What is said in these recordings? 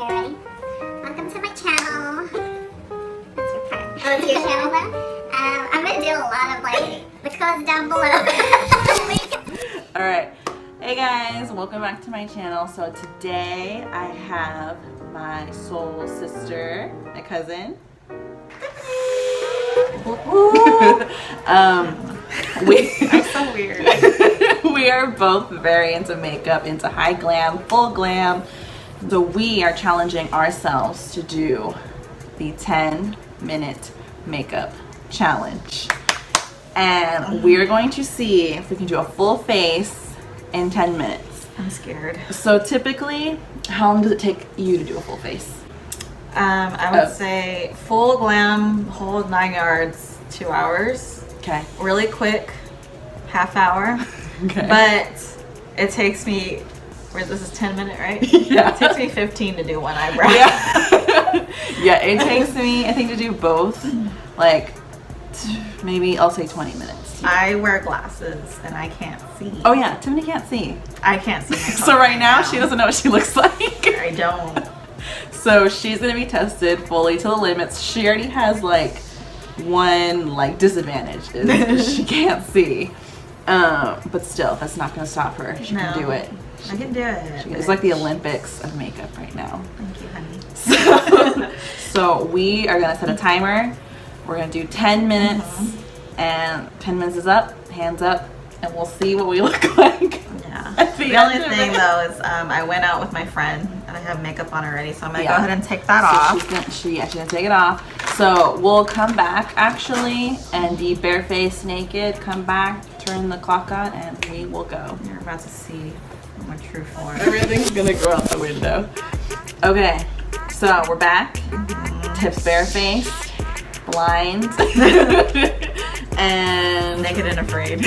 Tiffany. Welcome to my channel. That's your part. Oh, it's your channel though? I'm gonna do a lot of like, which goes down below. Alright, hey guys, welcome back to my channel. So today I have my soul sister, my cousin. I'm so weird. We are both very into makeup, into high glam, full glam. So we are challenging ourselves to do the 10-minute makeup challenge. And we're going to see if we can do a full face in 10 minutes. I'm scared. So typically, how long does it take you to do a full face? I would say full glam, whole 9 yards, 2 hours. Okay. Really quick, half hour. Okay. But it takes me, this is 10 minute, right? Yeah. It takes me 15 to do one eyebrow. Yeah. Yeah, it takes me, I think, to do both, like, maybe I'll say 20 minutes. I wear glasses and I can't see. Oh yeah, Tiffany can't see. I can't see myself. So right now, she doesn't know what she looks like. I don't. So she's gonna be tested fully to the limits. She already has like one like disadvantage is she can't see. But still, that's not gonna stop her. She can do it. I can do it. It's like the Olympics of makeup right now. Thank you, honey. So we are gonna set a timer. We're gonna do 10 minutes, and 10 minutes is up, hands up, and we'll see what we look like. Yeah. The only thing though is I went out with my friend and I have makeup on already, so I'm gonna go ahead and take that off. She's gonna take it off. So we'll come back actually and be barefaced, naked. Come back, turn the clock on, and we will go. You're about to see my true form. Everything's gonna go out the window. Okay, so we're back. Tips barefaced, blind, and naked and afraid.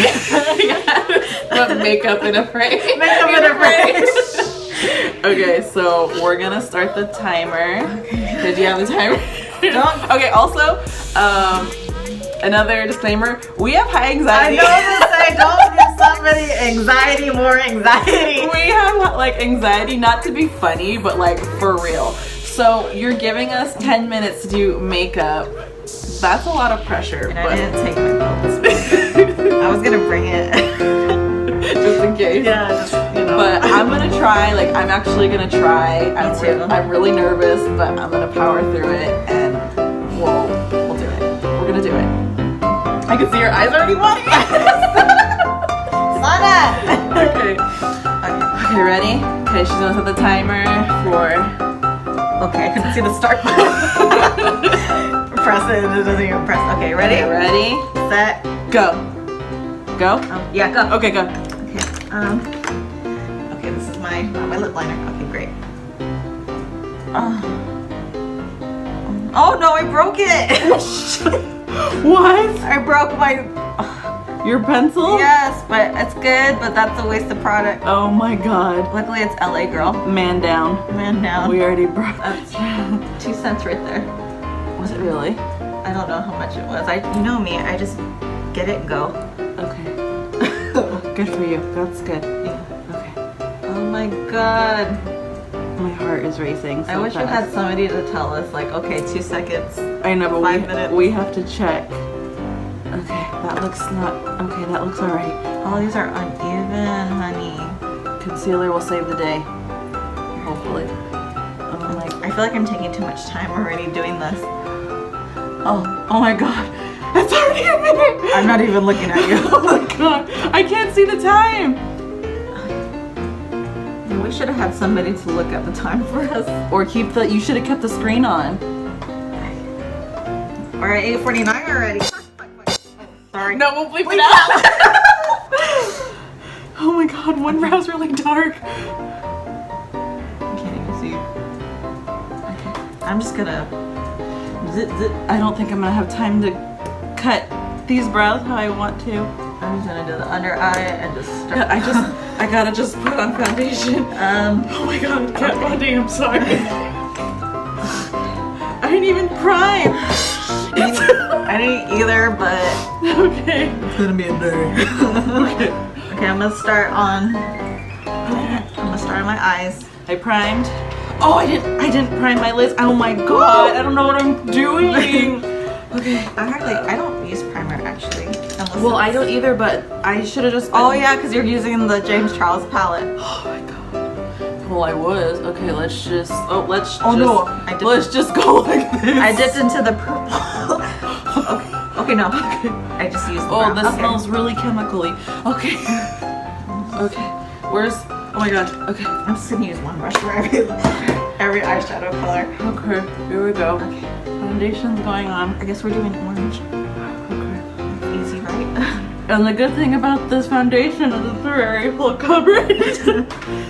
But makeup and afraid. Makeup and afraid. Okay, so we're gonna start the timer. Okay. Did you have the timer? Don't. Okay, also, another disclaimer, we have high anxiety. I know to say, don't give somebody anxiety, more anxiety. We have like anxiety, not to be funny, but like for real. So you're giving us 10 minutes to do makeup. That's a lot of pressure. And I didn't take my pill this morning. I was gonna bring it. Just in case. Yeah, just, you know. But I'm gonna try, like I'm actually gonna try. I'm really nervous, but I'm gonna power through it and we'll do it. We're gonna do it. I can see your eyes already watering. Sana! Okay. Okay, ready? Okay, she's gonna set the timer for... Okay, I couldn't see the start button. Press it and it doesn't even press. Okay, ready? Okay, ready? Set. Go. Go? Yeah, go. Okay, go. Okay, okay, this is my lip liner. Okay, great. Oh no, I broke it! What? I broke my... Your pencil? Yes, but it's good, but that's a waste of product. Oh my god. Luckily it's LA girl. Man down. Man down. We already broke. That's 2 cents right there. Was it really? I don't know how much it was. You know me, I just get it and go. Okay. Good for you. That's good. Yeah. Okay. Oh my god. My heart is racing so I wish fast. you had somebody to tell us like, okay, 2 seconds. I know, but 5 minutes. we have to check. Okay, that looks not... Okay, that looks alright. All these are uneven, honey. Concealer will save the day. Hopefully. Oh my... I feel like I'm taking too much time already doing this. Oh my god. It's already a minute! I'm not even looking at you. Oh my god. I can't see the time! We should have had somebody to look at the time for us. Or keep the... You should have kept the screen on. We're at 8:49 already. Sorry. No, we'll bleep it out. Oh my god, one brow's really dark. I can't even see. Okay. I'm just gonna... I don't think I'm gonna have time to cut these brows how I want to. I'm just gonna do the under eye and just start. I gotta just put on foundation. Oh my god, Kat Von D, I'm sorry. I didn't even prime. I didn't either, but okay. It's gonna be a day. Okay. Okay, I'm gonna start on my eyes. I primed. Oh, I didn't prime my lids. Oh my god, I don't know what I'm doing. Okay. I don't use primer actually. Well, I don't either, but I should have just. Oh yeah, because you're using the James Charles palette. Oh my god. Well, I was. Okay, let's just. Oh, let's. Oh just, no. Let's just go like this. I dipped into the purple. Okay, no. I just used the brown. This smells really chemically. Okay. Okay. Where's? Oh my god. Okay. I'm just gonna use one brush for every eyeshadow color. Okay. Here we go. Okay. Foundation's going on. I guess we're doing orange. Okay. Easy, right? And the good thing about this foundation is it's very full coverage.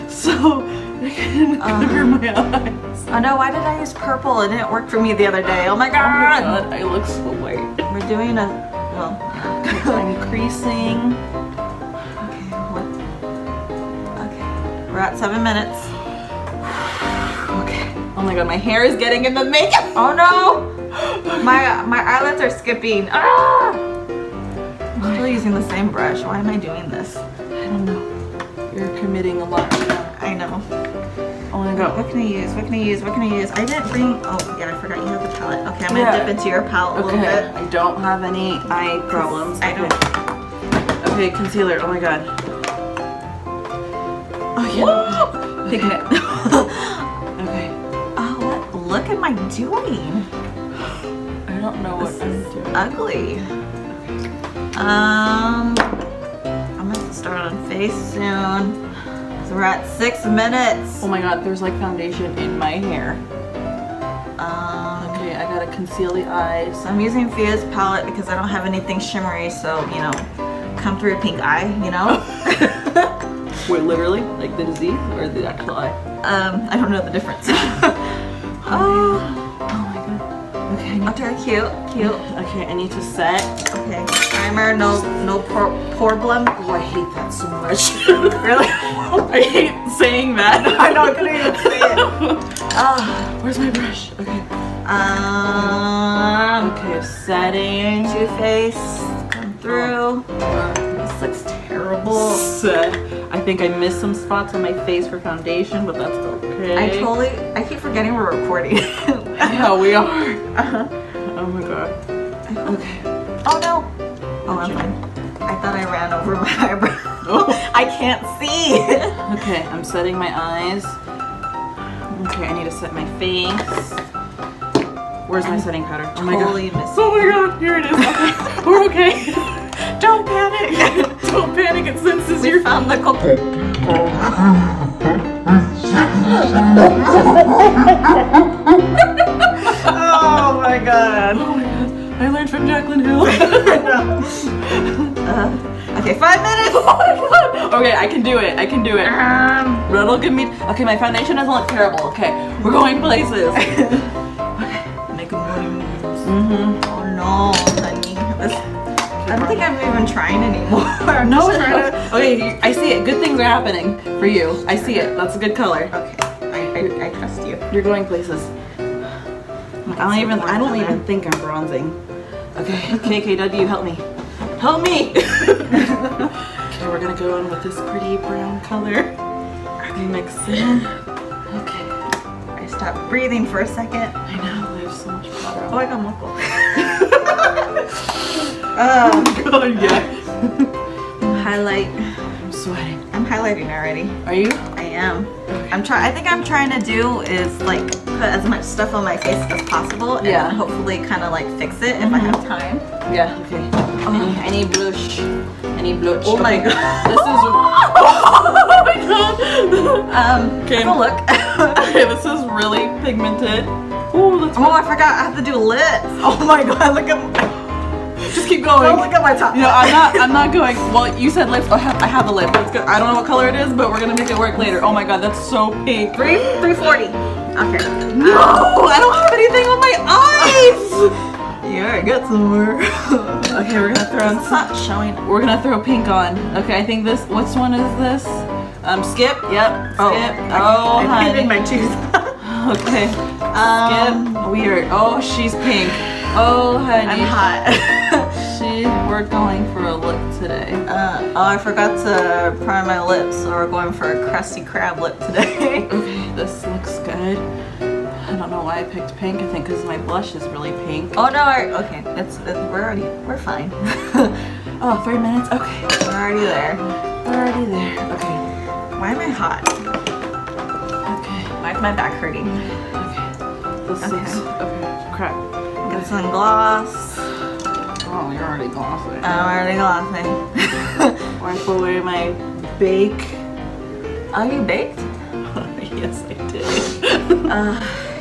So I can cover my eyes. Oh no, why did I use purple? It didn't work for me the other day. Oh my god! Oh my god, I look so white. We're doing a, well, I'm creasing. Okay, what? Okay, we're at 7 minutes. Okay. Oh my god, my hair is getting in the makeup. Oh no! My eyelids are skipping. Ah! I'm still using the same brush. Why am I doing this? I don't know. You're committing a lot. I know. Oh my god. What can I use? What can I use? What can I use? I didn't bring. Oh yeah, I forgot you have the palette. Okay, I'm gonna dip into your palette a little bit. I don't have any eye problems. I don't. Okay, concealer. Oh my god. Oh yeah. Pigment. Okay. Oh, what? Look at my doing. I don't know what I'm doing. Ugly. I'm gonna have to start on face soon. So we're at 6 minutes. Oh my god, there's like foundation in my hair. Okay, I gotta conceal the eyes. So I'm using Fia's palette because I don't have anything shimmery, so you know, come through a pink eye, you know? Wait, literally? Like the disease or the actual eye? I don't know the difference. Oh my god. Okay. Okay, cute. Okay, I need to set. Okay, primer, no problem. Oh, I hate that so much. Really? I hate saying that. I know, I couldn't even say it. Where's my brush? Okay. Okay, setting. Too Faced, come through. This looks terrible. Set. I think I missed some spots on my face for foundation, but that's okay. I keep forgetting we're recording. Yeah, we are. Oh my god. Okay. Oh no. Oh, I'm fine. I thought I ran over my eyebrow. Oh. I can't see. Okay, I'm setting my eyes. Okay, I need to set my face. Where's my setting powder? Oh my god. Totally missing. Oh my god, here it is. Okay. We're okay. Don't panic. Don't panic, it senses We found the culprit. Oh my god. Oh my god. I learned from Jaclyn Hill. Okay, 5 minutes. Oh my god. Okay, I can do it. I can do it. That'll give me. Okay, my foundation doesn't look terrible. Okay, we're going places. Okay. Making money moves. Oh no, honey. I don't think I'm even trying anymore. No, it's not. Okay, I see it. Good things are happening for you. I see it. That's a good color. Okay, I trust you. You're going places. I don't even think I'm bronzing. Okay, KKW, help me. Help me! Okay, we're gonna go in with this pretty brown color. Mix it in. Okay. I stopped breathing for a second. I know, there's so much water. Oh, I got muckle. Oh god, yeah. Highlight. I'm sweating. I'm highlighting already. Are you? I am. I think I'm trying to do is like put as much stuff on my face as possible and then hopefully kind of like fix it if I have time. Yeah, okay. I need blush. I need blush. Oh my god. This is. Oh my god. Okay. Have a look. Okay, this is really pigmented. Oh, that's. Oh, I forgot. I have to do lips. Oh my god. Look at. Just keep going. Don't look at my top. You know, I'm not going. Well, you said lips. I have the lip. That's good. I don't know what color it is, but we're gonna make it work later. Oh my god, that's so pink. 340. Okay. No, I don't have anything on my eyes. Yeah, I got somewhere. Okay, we're gonna throw. It's not showing. We're gonna throw pink on. Okay, I think this. Which one is this? Skip. Yep. Skip. Oh, I painted my shoes. Okay. Skip. Weird. Oh, she's pink. Oh, honey. I'm hot. She's we're going for a look today? Oh, I forgot to prime my lips, so we're going for a Krusty Krab lip today. Okay, this looks good. I don't know why I picked pink. I think because my blush is really pink. Oh no, okay, we're fine. Oh, 3 minutes? Okay. We're already there. We're already there. Okay. Why am I hot? Okay. Why is my back hurting? Okay. This looks... Okay. Crap. Get some gloss. Oh, you're already glossy. I'm already glossy. Wipe away my bake. Are you baked? Yes, I did.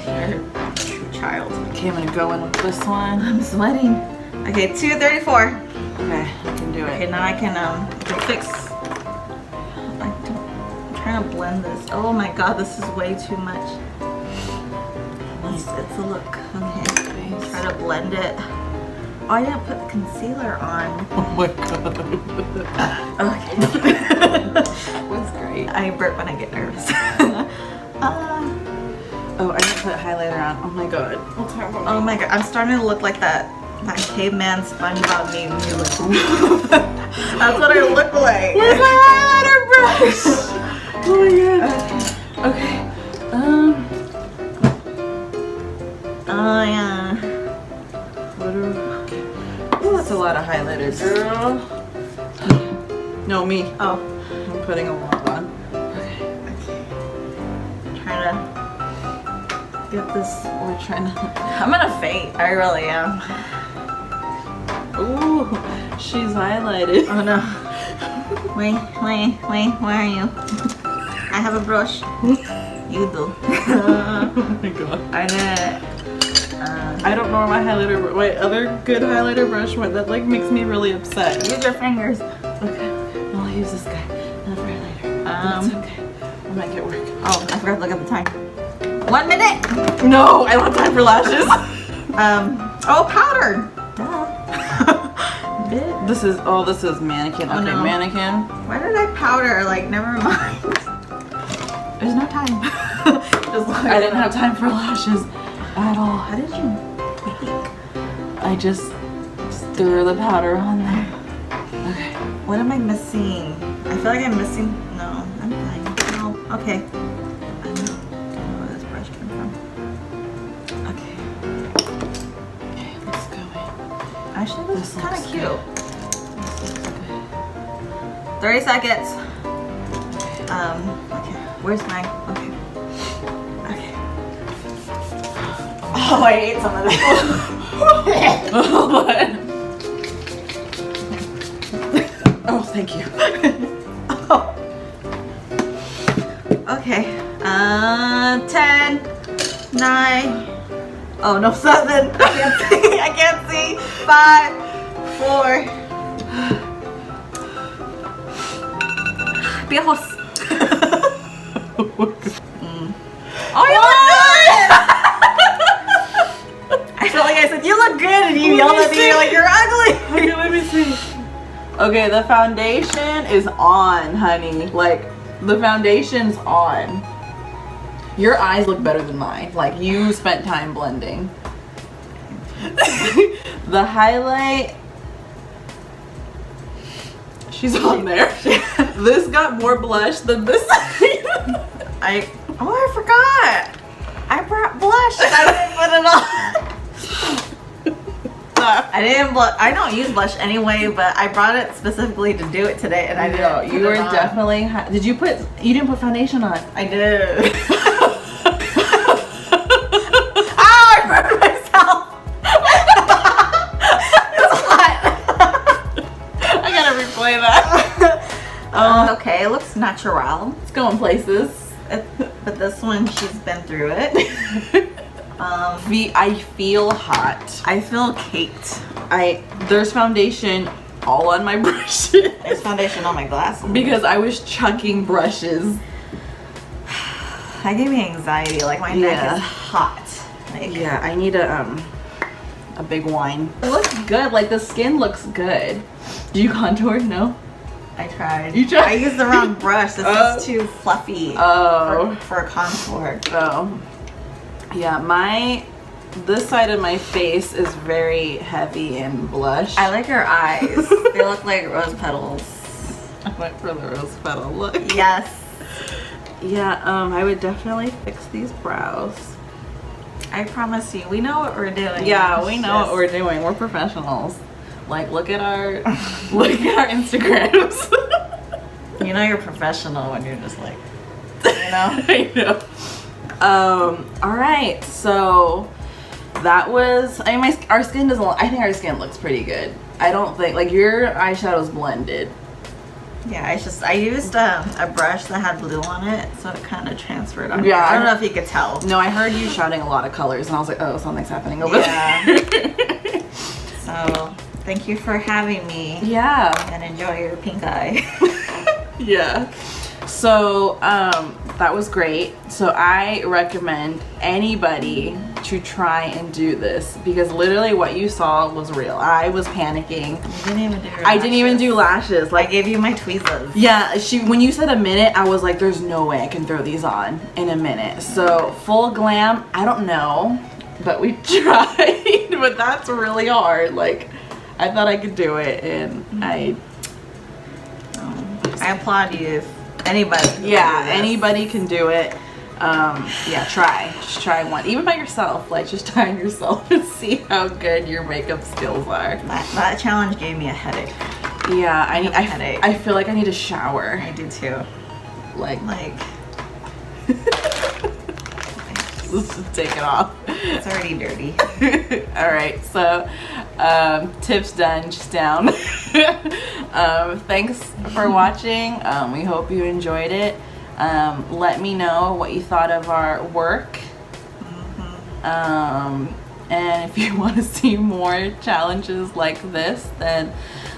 You're a true child. Okay, I'm gonna go in with this one. I'm sweating. Okay, 2:34. Okay, I can do Okay, it. now I can fix. I'm trying to blend this. Oh my god, this is way too much. It's a look. Okay, try to blend it. Oh, I didn't put the concealer on. Oh my god. Okay. That's great. I burp when I get nervous. Oh, I didn't put highlighter on. Oh my god. Oh my god, I'm starting to look like that caveman SpongeBob meme. That's what I look like. Where's my highlighter brush? Oh my god. Okay. Oh yeah. Okay. Ooh, that's a lot of highlighters, girl. No, me. Oh. I'm putting a lot on. Trying to get this. We're trying to. I'm gonna faint. I really am. Ooh, she's highlighted. Oh no. Wait, where are you? I have a brush. You do. Oh my god. I did it. I don't know where my highlighter, my other good highlighter brush went. That like makes me really upset. Use your fingers. Okay, I'll use this guy. Not for highlighter. It's okay. I might get work. Oh, I forgot to look at the time. 1 minute. No, I don't have time for lashes. Oh, powder. Duh. This is mannequin. Oh, Okay, no. mannequin. Why did I powder? Like, never mind. There's no time. I didn't have time for lashes at all. How did you bake? I just threw the powder on there. Okay. What am I missing? I feel like I'm missing. No, I'm fine. No. Okay. I don't know where this brush came from. Okay. Okay, let's go in. Actually, this is kind of looks cute. good. This looks good. 30 seconds. Okay. Where's mine? Okay. Okay. Oh, I ate some of this. Oh, thank you. Oh. Okay. 10, 9. Oh no, 7. I can't see. I can't see. 5, 4. Viejos. Oh, you look good! I felt like I said, you look good, and you yelled at me, you're like, you're ugly! Okay, let me see. Okay, the foundation is on, honey. Like, the foundation's on. Your eyes look better than mine. Like, you spent time blending. The highlight... She's on there. This got more blush than this. I forgot. I brought blush. I didn't put it on. I didn't blush. I don't use blush anyway, but I brought it specifically to do it today, and I didn't. No, put you were it on. definitely. Did you put? You didn't put foundation on. I did. Ow! I burned myself. It's hot. I gotta replay that. Okay, it looks natural. It's going places. But this one, she's been through it. I feel hot. I feel caked. There's foundation all on my brushes There's foundation on my glasses. because I was chucking brushes. That gave me anxiety. Like my neck Yeah. is hot. Like, Yeah, I need a big wine. It looks good. Like the skin looks good. Do you contour? No. I tried. You tried? I used the wrong brush. This is too fluffy Oh. for a contour. Oh. Yeah, my this side of my face is very heavy and blush. I like your eyes. They look like rose petals. I went for the rose petal look. Yes. Yeah, I would definitely fix these brows. I promise you, we know what we're doing. Yeah, we know what we're doing. We're professionals. Like, look at our Instagrams. You know you're professional when you're just like, you know. I know. All right, so that was. I mean, our skin doesn't. I think our skin looks pretty good. I don't think like your eyeshadow's blended. Yeah, I used a brush that had blue on it, so it kind of transferred on. Yeah, I don't know if you could tell. No, I heard you shouting a lot of colors, and I was like, oh, something's happening over there. So thank you for having me. Yeah. And enjoy your pink eye. Yeah. So that was great. So I recommend anybody to try and do this because literally what you saw was real. I was panicking. You didn't even do your I didn't even do lashes. I gave you my tweezers. Yeah, when you said a minute, I was like, there's no way I can throw these on in a minute. So full glam, I don't know, but we tried. But that's really hard. Like, I thought I could do it, and I applaud you. If anybody. Yeah, anybody can do it. Yeah, just try one, even by yourself. Like, just try on yourself and see how good your makeup skills are. That challenge gave me a headache. Yeah, I feel like I need a shower. I do too. Like let's just take it off. It's already dirty. All right, so tips done, just down. Thanks for watching. We hope you enjoyed it. Let me know what you thought of our work. And if you want to see more challenges like this, then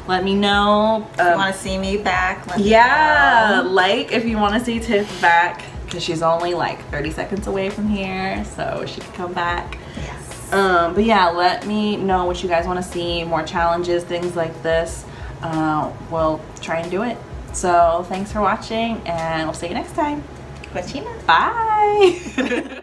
let me know. If you want to see me back, let me know. Like if you want to see Tiff back, because she's only like 30 seconds away from here, so she can come back. Yes. But yeah, let me know what you guys want to see, more challenges, things like this. We'll try and do it. So thanks for watching, and we'll see you next time. Cochina. Bye.